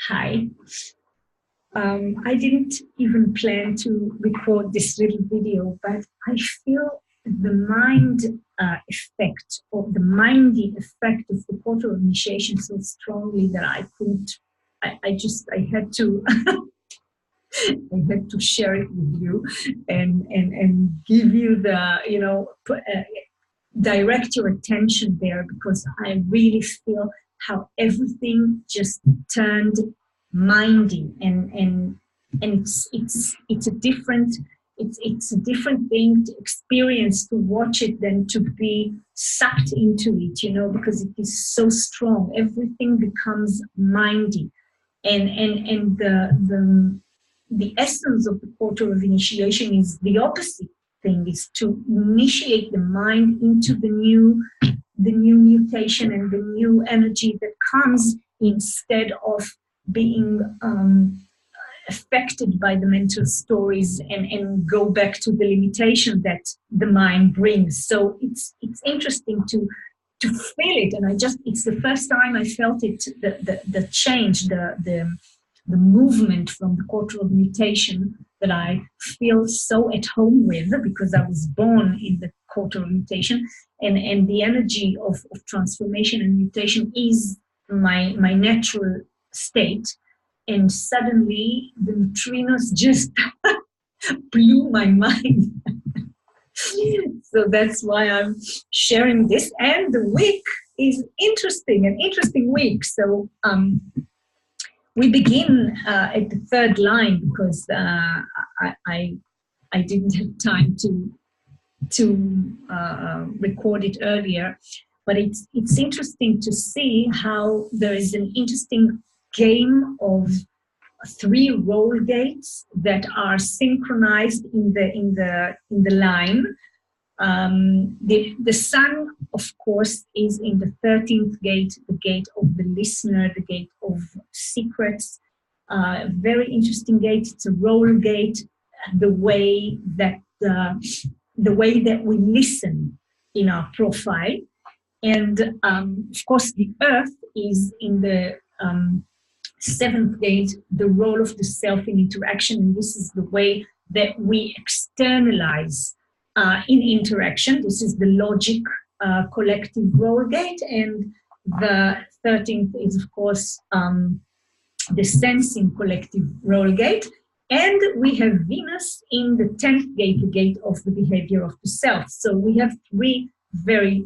Hi. I didn't even plan to record this little video, but I feel the mind effect or the mindy effect of the portal initiation so strongly that I couldn't. I had to. I had to share it with you and give you the direct your attention there, because I really feel how everything just turned mindy, and it's a different it's a different thing to experience, to watch it, than to be sucked into it, because it is so strong. Everything becomes mindy, and the essence of the portal of initiation is the opposite thing, is to initiate the mind into the new mutation and the new energy that comes, instead of being affected by the mental stories and go back to the limitation that the mind brings. So it's interesting to feel it, and it's the first time I felt it, the change, the movement from the quarter of mutation that I feel so at home with, because I was born in the quarter of mutation, and the energy of transformation and mutation is my natural state. And suddenly the neutrinos just blew my mind. So that's why I'm sharing this. And the week is an interesting week. So we begin at the third line, because I didn't have time to record it earlier. But it's interesting to see how there is an interesting game of 3 roll gates that are synchronized in the line. The sun, of course, is in the 13th gate, the gate of the listener, the gate of secrets. Very interesting gate. It's a roll gate. The way that we listen in our profile, and of course, the Earth is in the 7th gate, the role of the self in interaction, and this is the way that we externalize in interaction. This is the logic collective role gate, and the 13th is, of course, the sensing collective role gate. And we have Venus in the 10th gate, the gate of the behavior of the self. So we have 3 very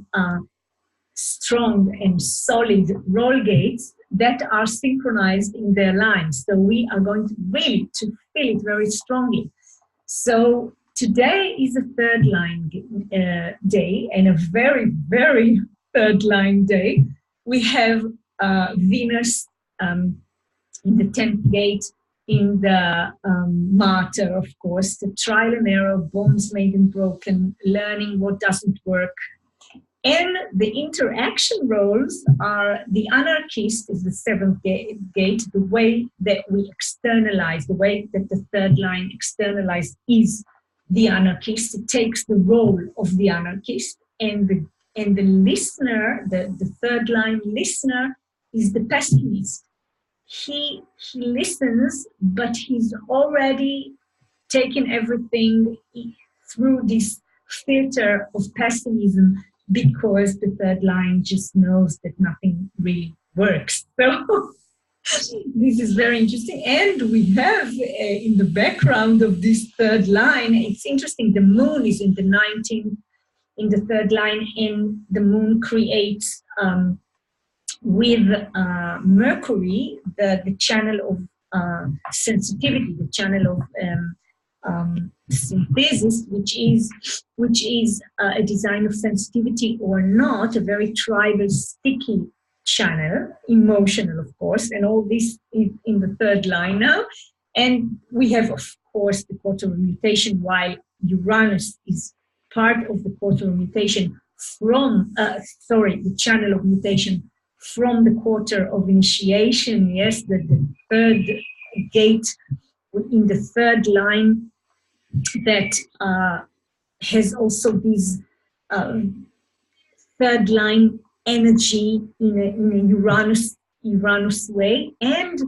strong and solid role gates that are synchronized in their lines. So we are going to really to feel it very strongly. So today is a third line day, and a very, very third line day. We have Venus in the 10th gate, in the martyr, of course, the trial and error, bonds made and broken, learning what doesn't work. And the interaction roles are the anarchist is the 7th gate, the way that we externalize, the way that the third line externalized is the anarchist. It takes the role of the anarchist, and the listener, the third line listener, is the pessimist. He listens, but he's already taken everything through this filter of pessimism, because the third line just knows that nothing really works. So this is very interesting. And we have in the background of this third line, it's interesting, the moon is in the 19th, in the third line, and the moon creates with Mercury the channel of sensitivity, the channel of synthesis, which is a design of sensitivity or not, a very tribal, sticky channel, emotional, of course, and all this is in the third line now. And we have, of course, the quarter of mutation, while Uranus is part of the quarter of mutation from, the channel of mutation from the quarter of initiation. Yes, the third gate in the third line that has also this third line energy in a Uranus way. And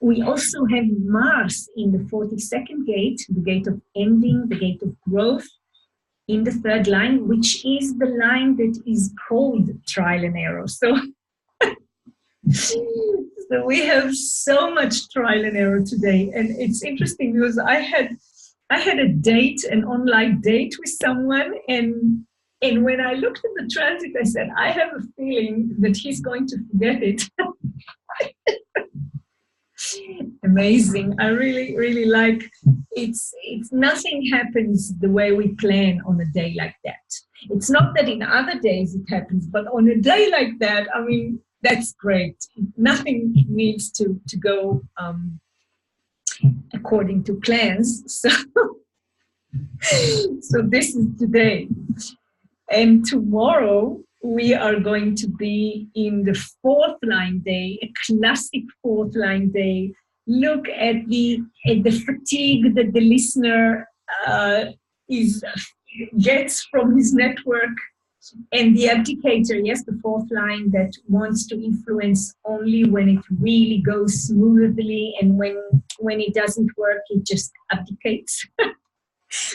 We also have Mars in the 42nd gate, the gate of ending, the gate of growth, in the third line, which is the line that is called trial and error. So, so we have so much trial and error today. And it's interesting because I had a date, an online date with someone, and when I looked at the transit, I said, I have a feeling that he's going to forget it. Amazing. I really, really like it's nothing happens the way we plan on a day like that. It's not that in other days it happens, but on a day like that, I mean, that's great. Nothing needs to go according to plans. So this is today. And tomorrow we are going to be in the fourth line day, a classic fourth line day. Look at the fatigue that the listener gets from his network, and the abdicator, yes, the fourth line that wants to influence only when it really goes smoothly, and when it doesn't work, it just abdicates.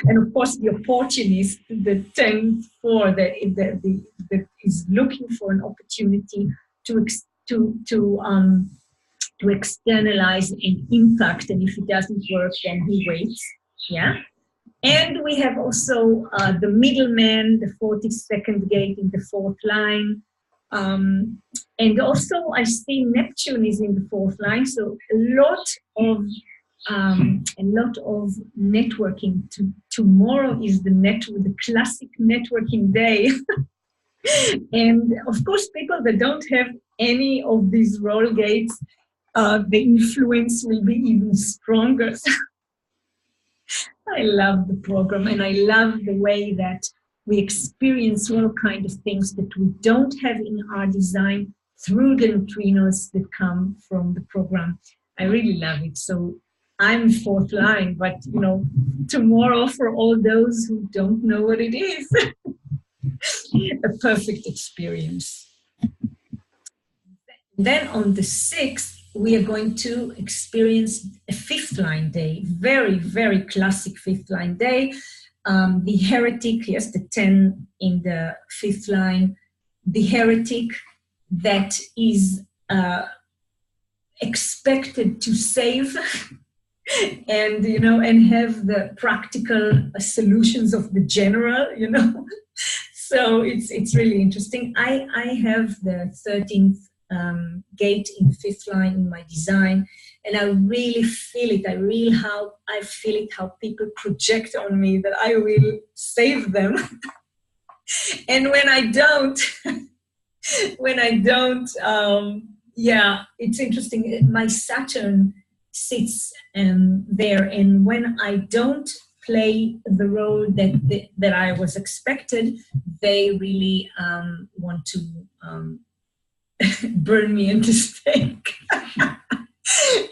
And of course, the opportunist, the 10-4, that is looking for an opportunity to externalize and impact, and if it doesn't work, then he waits. Yeah. And we have also the middleman, the 42nd gate in the fourth line. And also I see Neptune is in the fourth line. So a lot of networking. Tomorrow is the classic networking day. And of course, people that don't have any of these role gates, the influence will be even stronger. I love the program, and I love the way that we experience all kind of things that we don't have in our design through the neutrinos that come from the program. I really love it. So I'm fourth line, but tomorrow, for all those who don't know what it is, a perfect experience. Then on the 6th, we are going to experience a fifth line day, very, very classic fifth line day. The heretic, yes, the 10 in the fifth line, the heretic that is expected to save and have the practical solutions of the general, So it's really interesting. I have the 13th gate in the fifth line in my design, and I really feel it. I feel it how people project on me that I will save them. And when I don't, it's interesting. My Saturn sits there, and when I don't play the role that I was expected, they really want to burn me at the stake.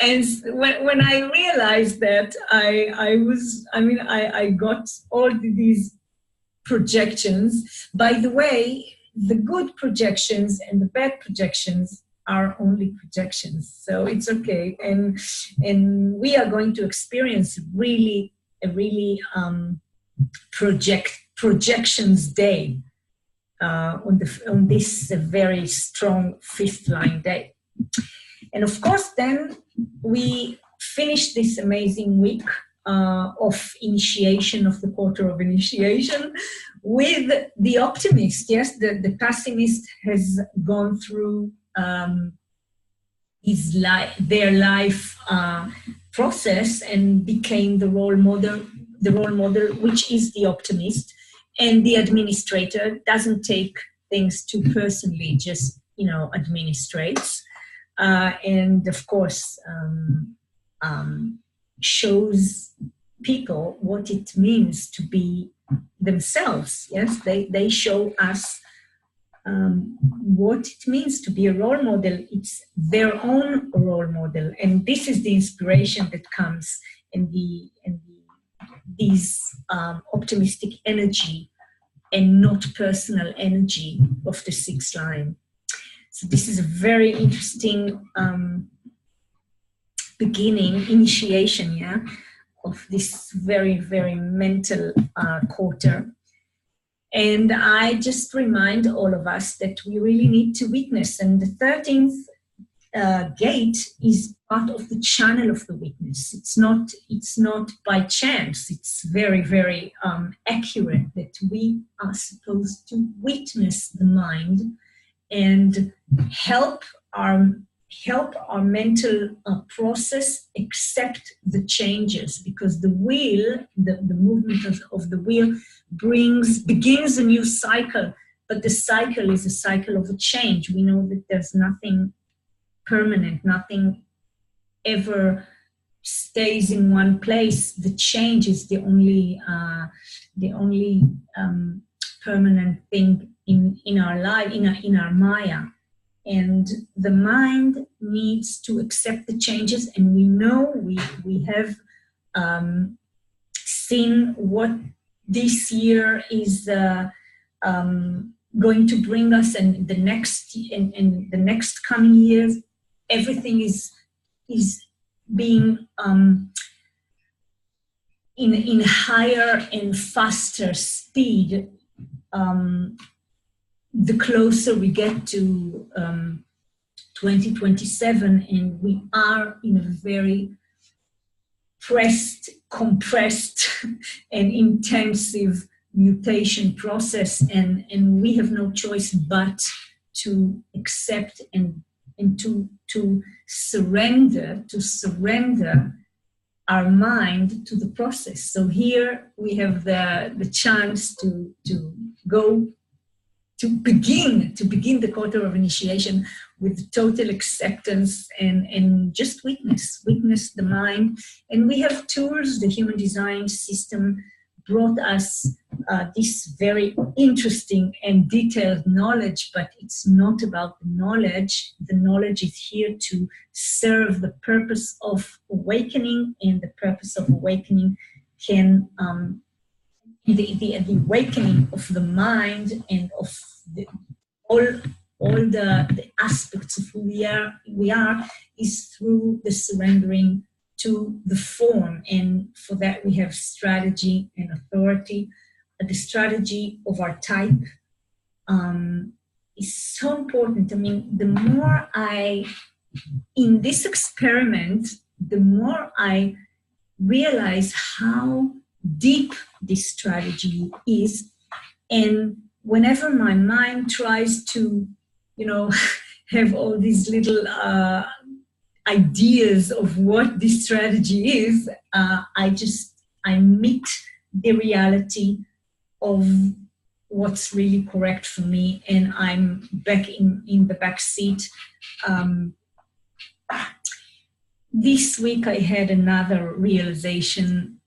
And when I realized that, I got all these projections. By the way, the good projections and the bad projections are only projections, so it's okay. And we are going to experience a really projections day on this very strong fifth line day. And of course, then we finish this amazing week of initiation, of the quarter of initiation, with the optimist. Yes, the pessimist has gone through their life process and became the role model, which is the optimist. And the administrator doesn't take things too personally, just administrates. And of course, shows people what it means to be themselves. Yes, they show us what it means to be a role model. It's their own role model, and this is the inspiration that comes in these optimistic energy and not personal energy of the sixth line. So this is a very interesting beginning, initiation, of this very, very mental quarter. And I just remind all of us that we really need to witness. And the 13th gate is part of the channel of the witness. It's not by chance. It's very, very accurate that we are supposed to witness the mind and help our mental process accept the changes, because the wheel, the movement of the wheel begins a new cycle, but the cycle is a cycle of a change. We know that there's nothing permanent, nothing ever stays in one place. The change is the only permanent thing in our life, in our Maya. And the mind needs to accept the changes, and we know we have seen what this year is going to bring us, and the next coming years. Everything is being in higher and faster speed. The closer we get to 2027, and we are in a very compressed and intensive mutation process, and we have no choice but to accept and to surrender our mind to the process. So here we have the chance to go to begin the quarter of initiation with total acceptance and just witness the mind. And we have tools. The human design system brought us this very interesting and detailed knowledge, but it's not about the knowledge. The knowledge is here to serve the purpose of awakening, and the purpose of awakening can the awakening of the mind and of all the aspects of who we are is through the surrendering to the form. And for that we have strategy and authority. The strategy of our type is so important. I mean, in this experiment, the more I realize how deep this strategy is, and whenever my mind tries to, have all these little ideas of what this strategy is, I meet the reality of what's really correct for me, and I'm back in the back seat. This week I had another realization.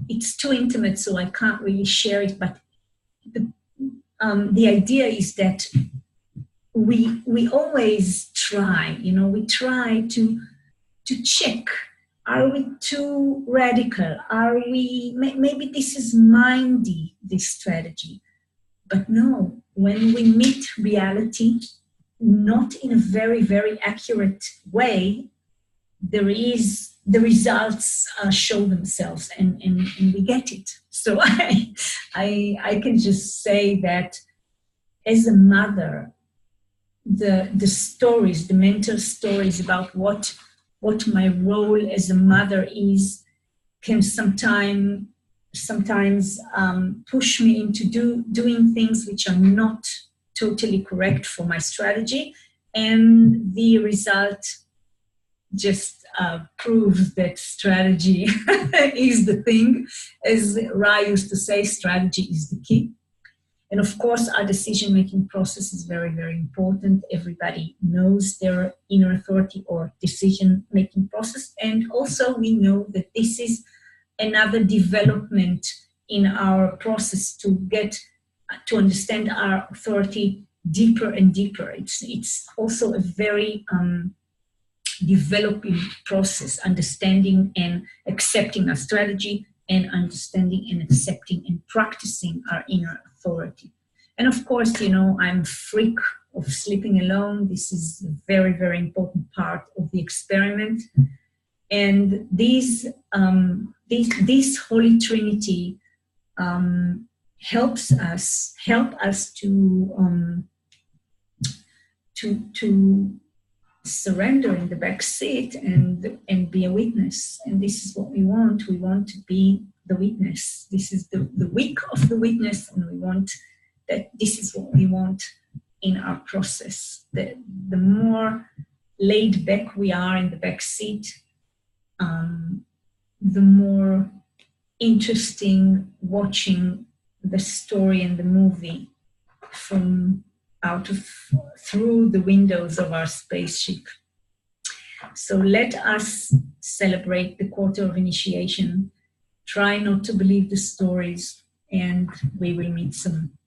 It's too intimate, so I can't really share it, but the idea is that we always try, we try to check. Are we too radical? Are we, maybe this is mindy, this strategy. But no, when we meet reality, not in a very, very accurate way, the results show themselves, and we get it. So I can just say that as a mother, the stories, the mental stories about what my role as a mother is, can sometimes push me into doing things which are not totally correct for my strategy, and the result just proves that strategy is the thing. As Ra used to say, strategy is the key. And of course, our decision-making process is very, very important. Everybody knows their inner authority or decision-making process. And also we know that this is another development in our process to get to understand our authority deeper and deeper. It's also a very developing process, understanding and accepting our strategy, and understanding and accepting and practicing our inner authority. And of course, I'm a freak of sleeping alone. This is a very, very important part of the experiment. And this Holy Trinity help us to surrender in the back seat and be a witness. And this is what we want. We want to be the witness. This is the week of the witness, and we want that. This is what we want in our process. The more laid back we are in the back seat, the more interesting watching the story and the movie through the windows of our spaceship. So let us celebrate the quarter of initiation. Try not to believe the stories, and we will meet soon.